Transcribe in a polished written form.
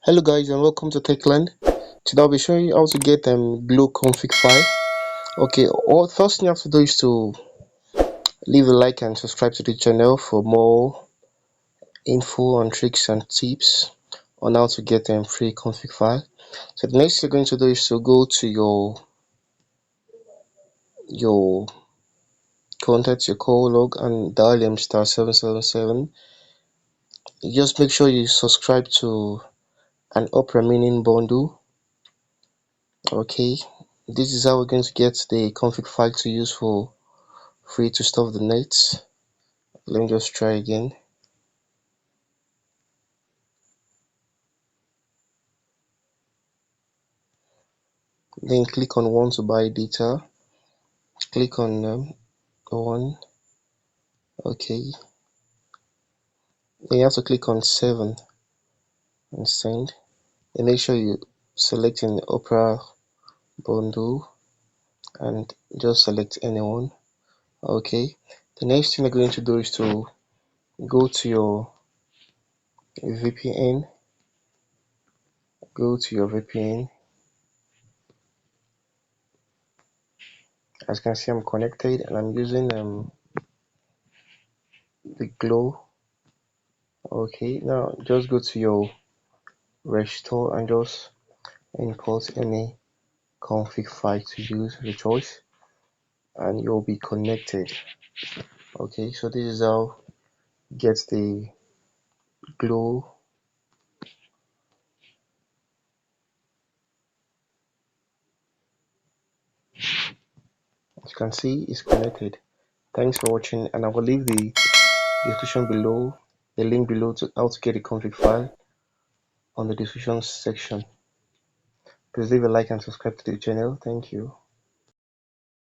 Hello guys and welcome to Techland. Today I'll be showing you how to get Glow config file. Okay, all first thing you have to do is to leave a like and subscribe to the channel for more info on tricks and tips on how to get free config file. So the next thing you're going to do is to go to your contact, your call log, and dial star 777. You just make sure you subscribe to an Opera Mini bundle. Okay, this is how we're going to get the config file to use for free to stuff the net. Let me just try again. Then click on want to buy data. Click on one. Okay. Then you have to click on 7 and send. And make sure you select an Opera bundle and just select anyone. Okay. The next thing you're going to do is to go to your VPN. Go to your VPN. As you can see, I'm connected and I'm using the Glow. Okay, now just go to your restore and just import any config file to use your choice and you'll be connected. Okay, so this is how you get the Glow. As you can see, it's connected. Thanks for watching, and I will leave the description below, the link below to how to get the config file on the description section. Please leave a like and subscribe to the channel. Thank you.